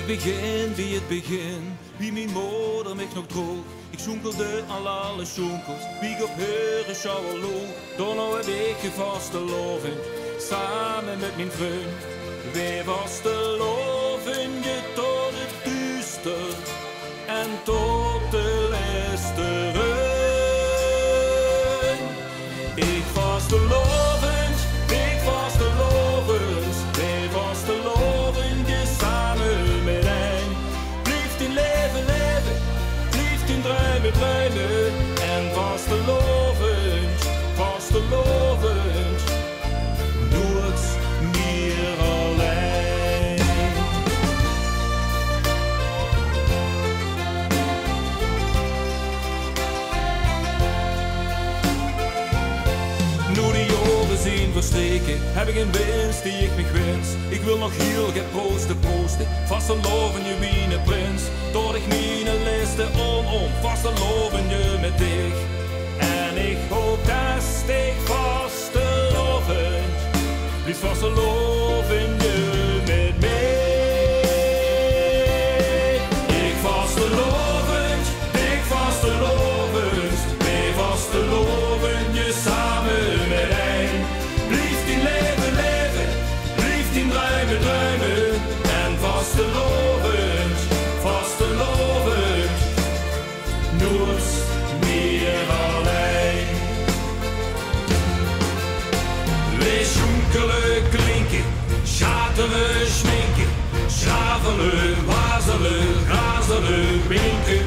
Ik begin bij het begin, wie mijn moeder mich nog droeg. Ik schoenkelde aan alle schoenkels, wie op heuren schouwen loog. Dan nou heb ik je vaste loving, samen met mijn vriend. Wij was de loving je tot het duister en tot de listeren. Ik was de lovend, ik was de lovend, wij was de lovend je samen met een. Blijft in leven leven, blijft in druimen druimen. En was de lovend, was de lovend, nooit meer alleen. Nu die jaren zijn verstreken, heb ik een wens die ik me wens. Ik wil nog heel geproosten proosten, vast een loven je wiener prins. Door ik mijn liste om, vast een loven je met dich. En ik hoop dat ik vast te loven, blijf vast te loven je met mij. Ik vast te lovend, ik vast te lovend, wij vast te loven je samen met een. Blijft in leven leven, blijft in druimen druimen. En vast te lovend, nooit meer alleen. Wij schoenkelen klinken, schateren schminken, schavelen, wazelen, razelen, winken,